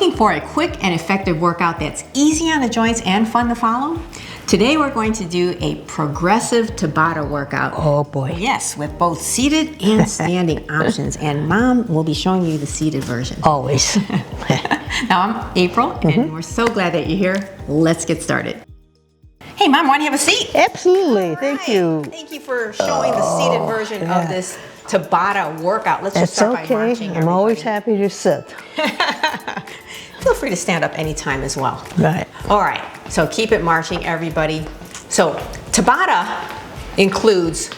Looking for a quick and effective workout that's easy on the joints and fun to follow? Today we're going to do a progressive Tabata workout. Oh boy. Yes, with both seated and standing options. And Mom will be showing you the seated version. Always. Now I'm April, and we're so glad that you're here. Let's get started. Hey Mom, want to have a seat? Absolutely, thank you. Thank you for showing the seated version of this Tabata workout. Let's just start by marching. I'm always happy to sit. Feel free to stand up anytime as well. Right. All right, so keep it marching, everybody. So Tabata includes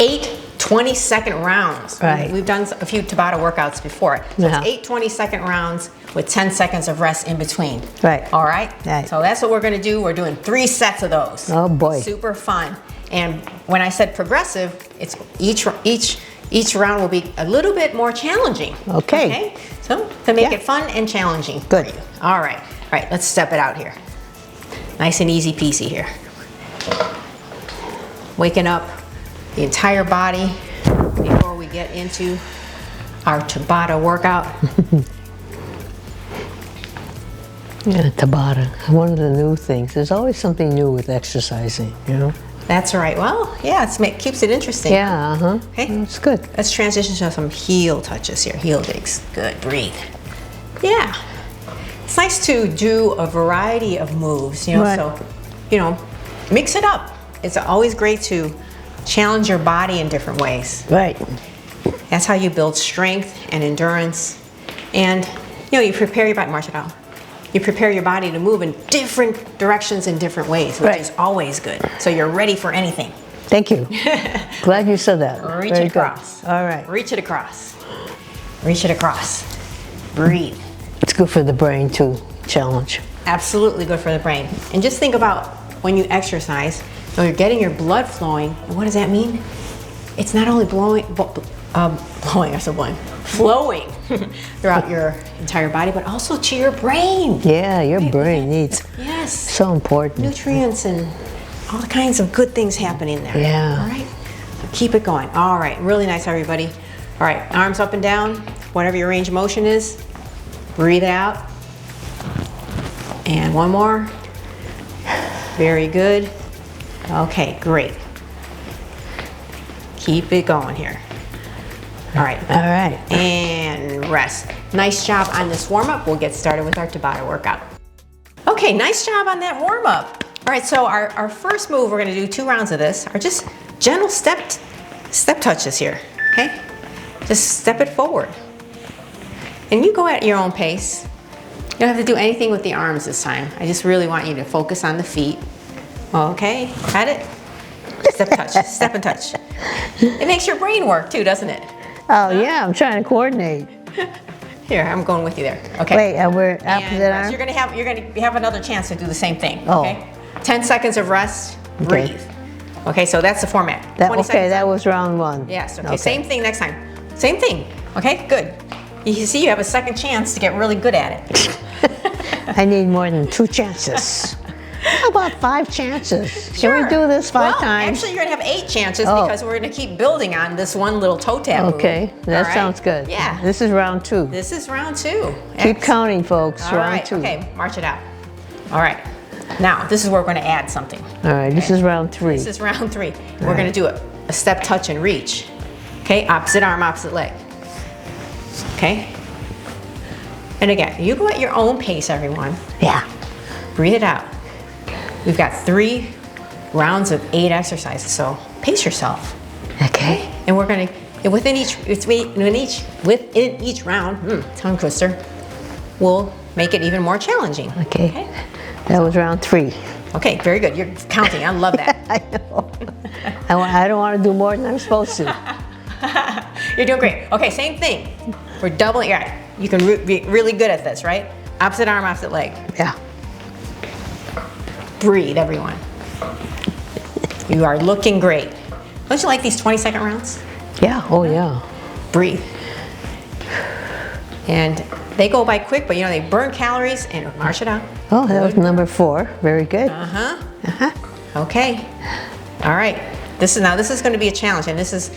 8 20-second rounds. Right. We've done a few Tabata workouts before. So it's 8 20-second rounds with 10 seconds of rest in between. Right. All right? Right. So that's what we're gonna do. We're doing 3 sets of those. Oh boy. Super fun. And when I said progressive, it's each round will be a little bit more challenging. Okay. So to make it fun and challenging. Good. All right. All right, let's step it out here. Nice and easy peasy here. Waking up the entire body before we get into our Tabata workout. Yeah, Tabata, one of the new things. There's always something new with exercising, you know? That's right. Well, yeah, it keeps it interesting. Yeah, Okay. It's good. Let's transition to some heel touches here. Heel digs. Good. Breathe. Yeah. It's nice to do a variety of moves, you know, Right. so, you know, mix it up. It's always great to challenge your body in different ways. Right. That's how you build strength and endurance. And, you know, you prepare your body, march it out. You prepare your body to move in different directions in different ways, which is always good. So you're ready for anything. Thank you. Glad you said that. Reach Very it across. Good. All right. Reach it across. Reach it across. Breathe. It's good for the brain too, challenge. Absolutely good for the brain. And just think about when you exercise, when you're getting your blood flowing, and what does that mean? It's not only flowing throughout your entire body, but also to your brain. Yeah, your brain needs. Yes. So important. Nutrients and all the kinds of good things happening there. Yeah. All right. So keep it going. All right. Really nice, everybody. All right. Arms up and down. Whatever your range of motion is. Breathe out. And one more. Very good. Okay, great. Keep it going here. All right. All right. And rest. Nice job on this warm-up. We'll get started with our Tabata workout. Okay, nice job on that warm-up. All right, so our first move, we're gonna do 2 rounds of this, are just gentle step touches here, okay? Just step it forward. And you go at your own pace. You don't have to do anything with the arms this time. I just really want you to focus on the feet. Okay, got it? Step touch, step and touch. It makes your brain work too, doesn't it? Oh yeah, I'm trying to coordinate. Here, I'm going with you there. Okay. Wait, we're opposite arm? You're gonna have another chance to do the same thing. Oh. Okay. 10 seconds of rest. Breathe. Okay, so that's the format. That was round 1. Yes. Okay. Same thing next time. Same thing. Okay. Good. You see, you have a second chance to get really good at it. I need more than 2 chances. How about 5 chances? Sure. Can we do this 5 times? Actually, you're gonna have 8 chances because we're gonna keep building on this one little toe tap move. Okay, that All sounds right? good. Yeah. This is round 2. This is round 2. Keep counting, folks. All round right. 2. Okay. March it out. All right. Now, this is where we're gonna add something. All right, this is round 3. This is round 3. We're gonna do a step touch and reach. Okay, opposite arm, opposite leg. Okay? And again, you go at your own pace, everyone. Yeah. Breathe it out. We've got 3 rounds of 8 exercises, so pace yourself. Okay. And we're gonna, within each round, tongue twister, we'll make it even more challenging. Okay. That was round 3. Okay, very good. You're counting. I love that. I know. I don't want to do more than I'm supposed to. You're doing great. Okay, same thing. We're doubling. Yeah, you can be really good at this, right? Opposite arm, opposite leg. Yeah. Breathe, everyone. You are looking great. Don't you like these 20-second rounds? Yeah. Oh, yeah. Breathe. And they go by quick, but you know, they burn calories and march it out. Oh, that was number 4. Very good. Okay. All right. This is going to be a challenge, and this is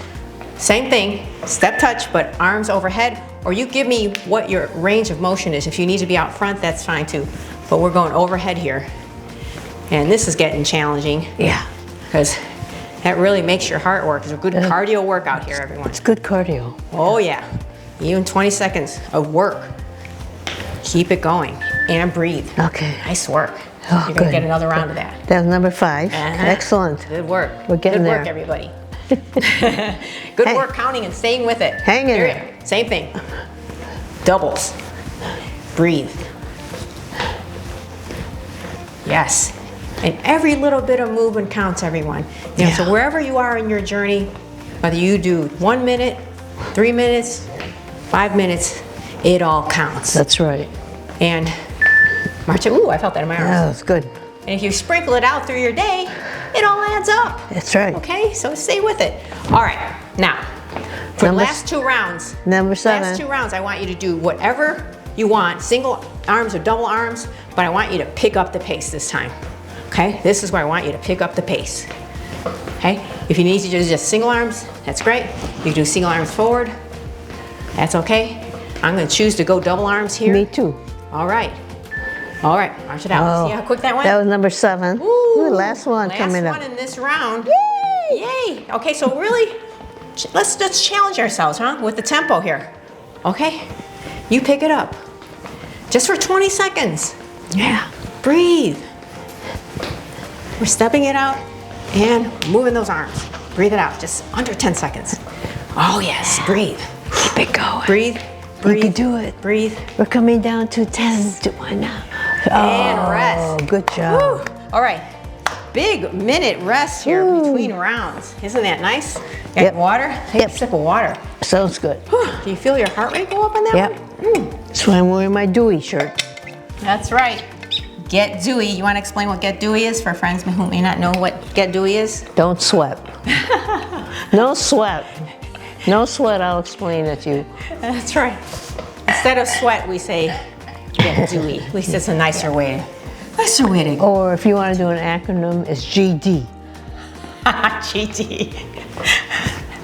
same thing, step touch, but arms overhead or you give me what your range of motion is. If you need to be out front, that's fine too. But we're going overhead here. And this is getting challenging. Yeah. Because that really makes your heart work. It's a good cardio workout here, everyone. It's good cardio. Oh yeah, even 20 seconds of work. Keep it going and breathe. Okay. Nice work. Oh, You're gonna good. get another round of that. That was number 5. Excellent. Good work. We're getting Good work, there. everybody. Good work counting and staying with it. Hang in Period. there. Same thing. Doubles. Breathe. Yes. And every little bit of movement counts, everyone. You know, so wherever you are in your journey, whether you do 1 minute, 3 minutes, 5 minutes, it all counts. That's right. And march it. Ooh, I felt that in my arms. Yeah, that's good. And if you sprinkle it out through your day, it all adds up. That's right. Okay, so stay with it. All right, now, for the last 2 rounds, Number 7. last 2 rounds, I want you to do whatever you want, single arms or double arms, but I want you to pick up the pace this time. Okay, this is where I want you to pick up the pace. Okay, if you need to do just single arms, that's great. You can do single arms forward, that's okay. I'm gonna choose to go double arms here. Me too. All right, march it out. See how quick that went? That was number 7. Ooh, last one coming up. Last one in this round. Yay! Yay! Okay, so really, let's challenge ourselves, huh? With the tempo here. Okay? You pick it up. Just for 20 seconds. Yeah. Breathe. We're stepping it out and moving those arms. Breathe it out, just under 10 seconds. Oh yes, breathe. Keep it going. Breathe, breathe. You can do it. Breathe. We're coming down to 10 to 1 now. And rest. Oh, good job. Woo. All right, big minute rest here between rounds. Isn't that nice? Got water? Take a sip of water. Sounds good. Do you feel your heart rate go up on that one? That's why I'm wearing my Dewey shirt. That's right. Get Dewy. You want to explain what Get Dewy is for friends who may not know what Get Dewy is? Don't sweat. No sweat. No sweat, I'll explain it to you. That's right. Instead of sweat, we say Get Dewy. At least it's a nicer way to go. Or if you want to do an acronym, it's GD. GD.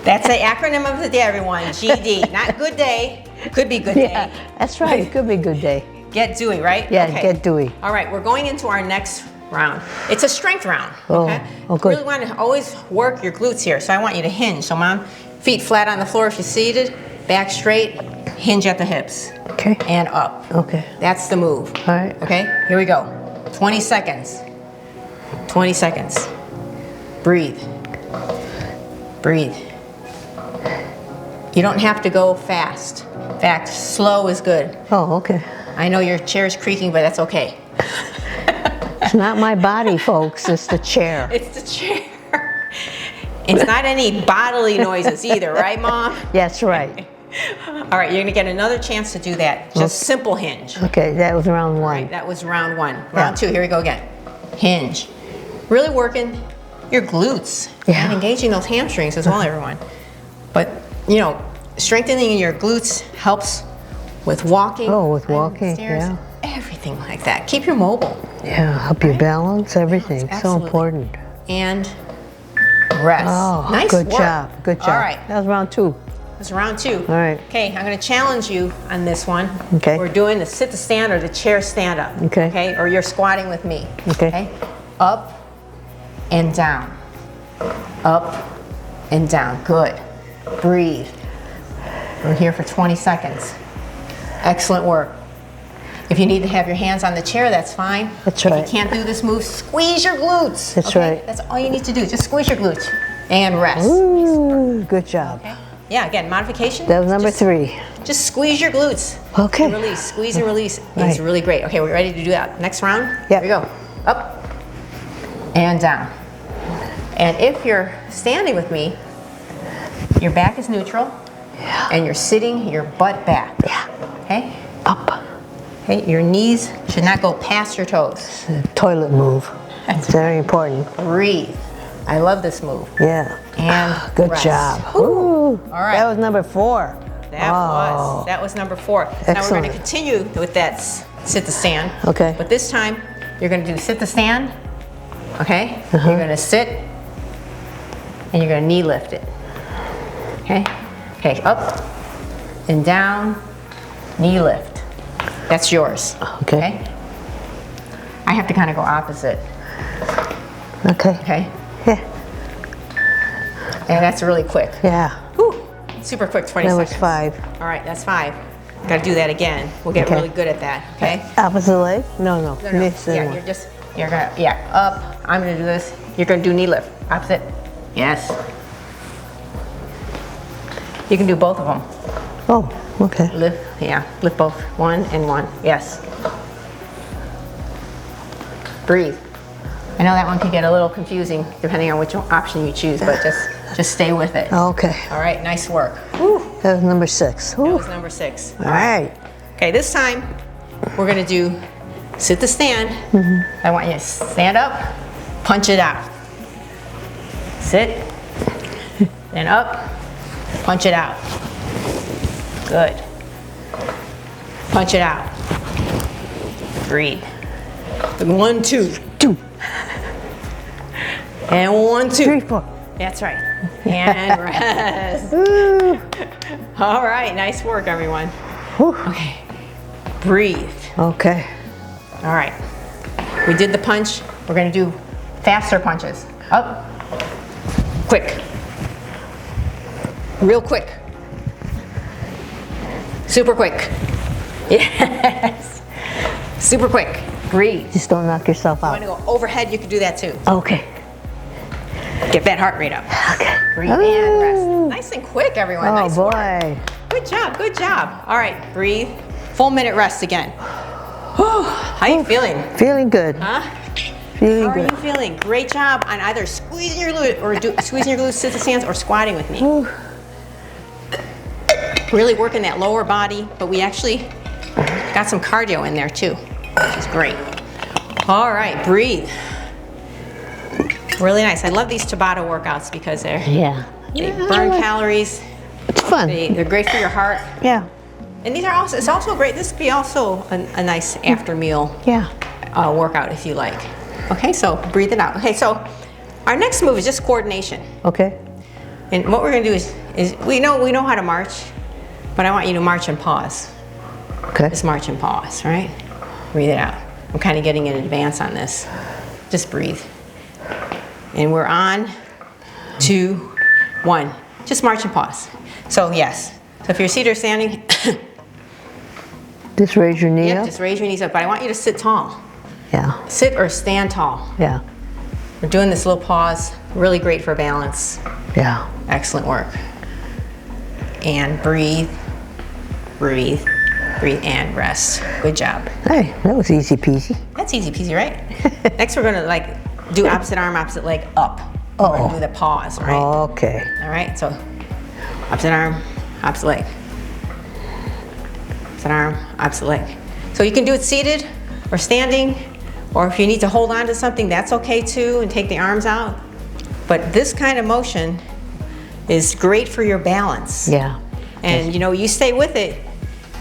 That's the acronym of the day, everyone. GD. Not good day. Could be good day. That's right. It could be a good day. Get Dewy, right? Yeah, okay. Get Dewy. All right, we're going into our next round. It's a strength round, okay? Oh, good. You really want to always work your glutes here, so I want you to hinge. So mom, feet flat on the floor if you're seated, back straight, hinge at the hips. Okay. And up. Okay. That's the move. All right. Okay, here we go. 20 seconds. 20 seconds. Breathe. Breathe. You don't have to go fast. In fact, slow is good. Oh, okay. I know your chair's creaking, but that's okay. It's not my body, folks. It's the chair. It's the chair. It's not any bodily noises either, right, Mom? That's right. All right, you're gonna get another chance to do that. Just simple hinge. Okay, that was round 1. Right, that was round 1. Round 2, here we go again. Hinge. Really working your glutes and engaging those hamstrings as well, everyone. But, you know, strengthening your glutes helps with walking. Oh, with walking, stairs, everything like that. Keep you mobile. Yeah, help you balance everything. So Absolutely. important. And rest. Oh, nice good work. job. Good job. All right. That was round 2. That's round 2. All right. Okay, I'm going to challenge you on this one. Okay. We're doing the sit to stand or the chair stand up. Okay. Okay, or you're squatting with me. Okay. Up and down. Up and down. Good. Breathe. We're here for 20 seconds. Excellent work. If you need to have your hands on the chair, that's fine. That's If right. you can't do this move, squeeze your glutes. That's okay? right. That's all you need to do. Just squeeze your glutes and rest. Ooh, good job. Okay. Yeah, again, modification. That was number 3. Just squeeze your glutes. Okay. And release, squeeze and release. Right. It's really great. Okay, we're ready to do that. Next round? Yeah. Here we go. Up and down. And if you're standing with me, your back is neutral. Yeah. And you're sitting your butt back. Yeah. Okay? Up. Okay, your knees should not go past your toes. It's a toilet move. It's very important. Breathe. I love this move. Yeah. And Good rest. job. Ooh. Ooh. All right. That was number 4. That was number 4. Now we're going Excellent. to continue with that sit to stand. Okay. But this time you're going to do sit to stand. Okay. You're going to sit and you're going to knee lift it. Okay. Okay. Up and down, knee lift. That's yours. Okay. I have to kind of go opposite. Okay. Okay. Yeah. And that's really quick. Yeah. Whew. Super quick, 20 That seconds. was 5. All right, that's 5. Got to do that again. We'll get Okay. really good at that, okay? Opposite leg? No. No. This Yeah, one. you're gonna, up. I'm gonna do this. You're gonna do knee lift. Opposite. Yes. You can do both of them. Oh, okay. Lift, lift both. 1 and 1. Yes. Breathe. I know that one can get a little confusing depending on which option you choose, but just stay with it. Okay. All right, nice work. That was number 6. That was number 6. All right. Okay, this time we're gonna do sit to stand. I want you to stand up, punch it out. Sit, then up, punch it out. Good. Punch it out. Breathe. 1, 2. 2. And 1, 2. 3, 4. That's right. And rest. All right, nice work, everyone. Okay. Breathe. Okay. All right. We did the punch. We're going to do faster punches. Up. Quick. Real quick. Super quick. Yes. Super quick. Breathe. Just don't knock yourself You out. want to go overhead, you can do that too. Okay. Get that heart rate up. Okay. Breathe and rest. Nice and quick, everyone. Oh Nice work. boy. Good job, good job. All right, breathe. Full minute rest again. How you feeling? Feeling good. Huh? Feeling How are good. you feeling? Great job on either squeezing your glute or squeezing your glutes, sit to stands, or squatting with me. Really working that lower body, but we actually got some cardio in there too, which is great. All right, breathe. Really nice. I love these Tabata workouts because they burn calories. It's fun. They're great for your heart. Yeah. And these are also, it's also great, this could be also a nice after meal Yeah. workout if you like. Okay, so breathe it out. Okay, so our next move is just coordination. Okay. And what we're gonna do is we know how to march, but I want you to march and pause. Okay. Just march and pause, right? Breathe it out. I'm kind of getting in advance on this. Just breathe. And we're on, 2, 1. Just march and pause. So yes, so if you're seated or standing, Just raise your knee up. just raise your knees up, but I want you to sit tall. Yeah. Sit or stand tall. Yeah. We're doing this little pause, really great for balance. Yeah. Excellent work. And breathe, breathe, breathe, and rest. Good job. Hey, that was easy peasy. That's easy peasy, right? Next we're gonna do opposite arm, opposite leg, up. We're gonna do the pause, right? Okay. All right, so opposite arm, opposite leg. Opposite arm, opposite leg. So you can do it seated or standing, or if you need to hold on to something, that's okay too, and take the arms out. But this kind of motion is great for your balance. Yeah. And you stay with it,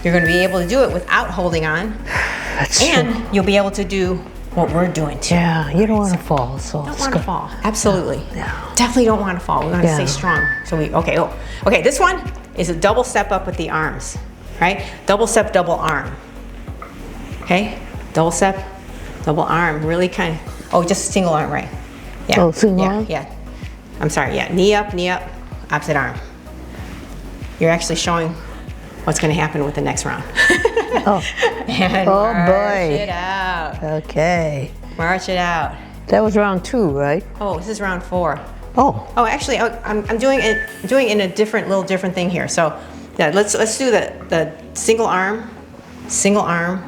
you're gonna be able to do it without holding on, That's and true. you'll be able to do what we're doing too. Yeah, you don't want to fall, so Don't it's want to good. fall. Absolutely. Yeah. Definitely don't want to fall. We want to Yeah. stay strong. So okay. This one is a double step up with the arms, right? Double step, double arm. Okay. Double step, double arm. Really kind of. Just single arm, right? Yeah. Oh, single arm? Yeah. I'm sorry. Yeah. Knee up, opposite arm. You're actually showing what's going to happen with the next round. Oh. And Oh, march boy. it out. Okay. March it out. That was round 2, right? Oh, this is round 4. Oh. Oh, actually, I'm doing it in a little different thing here. So, yeah, let's do the single arm, single arm,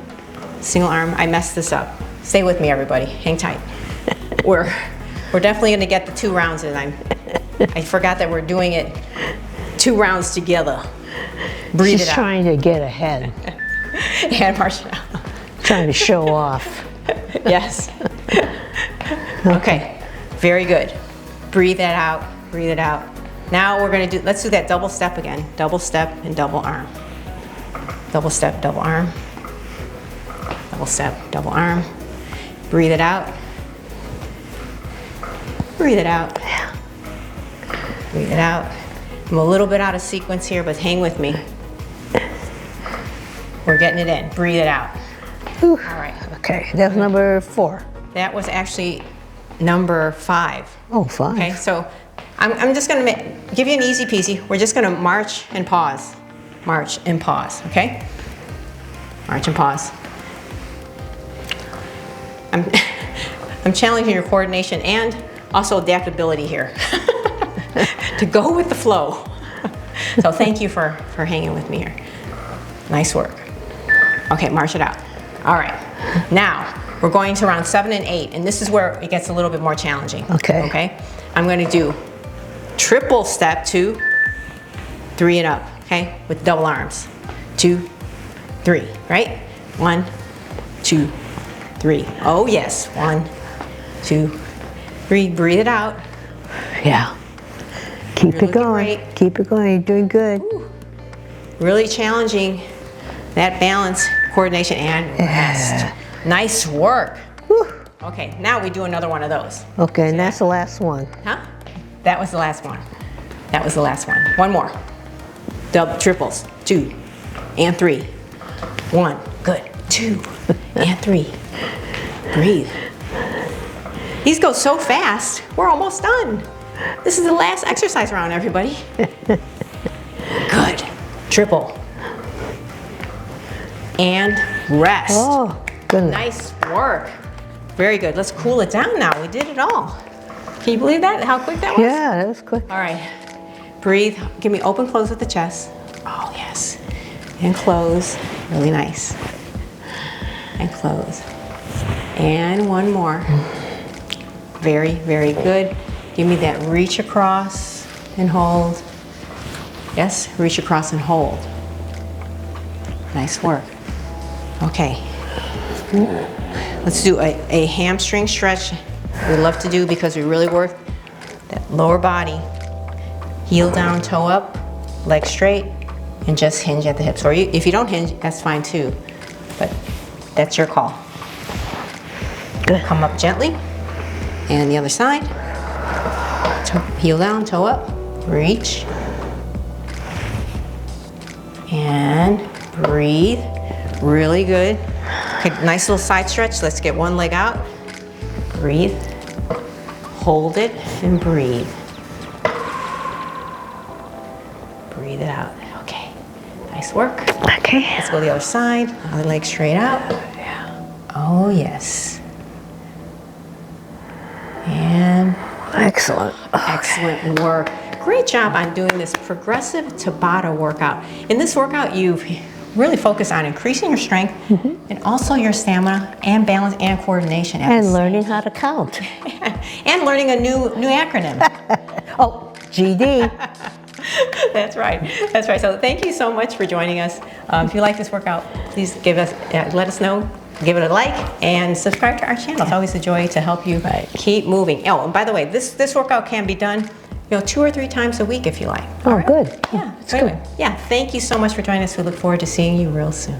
single arm. I messed this up. Stay with me, everybody. Hang tight. We're definitely going to get the 2 rounds in. I forgot that we're doing it 2 rounds together. Breathe She's it out. trying to get ahead. And march it out. Trying to show off. Yes. Okay. Very good. Breathe that out. Breathe it out. Now we're going to let's do that double step again. Double step and double arm. Double step, double arm. Double step, double arm. Breathe it out. Breathe it out. Breathe it out. I'm a little bit out of sequence here, but hang with me. We're getting it in. Breathe it out. Whew. All right. Okay, that's number 4. That was actually number 5. Oh, 5. Okay, so I'm just gonna give you an easy peasy. We're just gonna march and pause. March and pause, okay? March and pause. I'm challenging your coordination and also adaptability here to go with the flow. So thank you for hanging with me here. Nice work. Okay, march it out. All right, now we're going to round 7 and 8, and this is where it gets a little bit more challenging. Okay. Okay, I'm going to do triple step 2, 3 and up, okay, with double arms. 2, 3, right? 1, 2, 3. Oh yes, 1, 2, 3. Breathe it out. Yeah. Keep You're it going. great. Keep it going. You're doing good. Ooh. Really challenging that balance, coordination, and rest. Nice work. Whew. Okay, now we do another one of those. Okay, and that's the last one. Huh? That was the last one. That was the last one. One more. Double triples. 2 and 3. 1. Good. 2 and 3. Breathe. These go so fast. We're almost done. This is the last exercise round, everybody. Good. Triple. And rest. Oh, goodness. Nice work. Very good. Let's cool it down now. We did it all. Can you believe that? How quick that was? Yeah, that was quick. All right. Breathe. Give me open, close with the chest. Oh, yes. And close. Really nice. And close. And one more. Very, very good. Give me that reach across and hold. Yes, reach across and hold. Nice work. Okay. Let's do a hamstring stretch. We love to do because we really work that lower body. Heel down, toe up, leg straight, and just hinge at the hips. Or if you don't hinge, that's fine too. But that's your call. Good. Come up gently. And the other side. Heel down, toe up, reach. And breathe. Really good. Okay, nice little side stretch. Let's get one leg out. Breathe. Hold it and breathe. Breathe it out. Okay. Nice work. Okay. Let's go the other side. Other leg straight out. Yeah. Oh, yes. And Excellent. excellent work. Great job on doing this progressive Tabata workout. In this workout, you've really focused on increasing your strength and also your stamina and balance and coordination. And learning how to count. And learning a new acronym. Oh, GD. That's right. That's right. So thank you so much for joining us. If you like this workout, please give us, let us know. Give it a like and subscribe to our channel. It's always a joy to help you keep moving. Oh, and by the way, this workout can be done, 2 or 3 times a week if you like. Oh, good. Yeah, That's good. Yeah. Thank you so much for joining us. We look forward to seeing you real soon.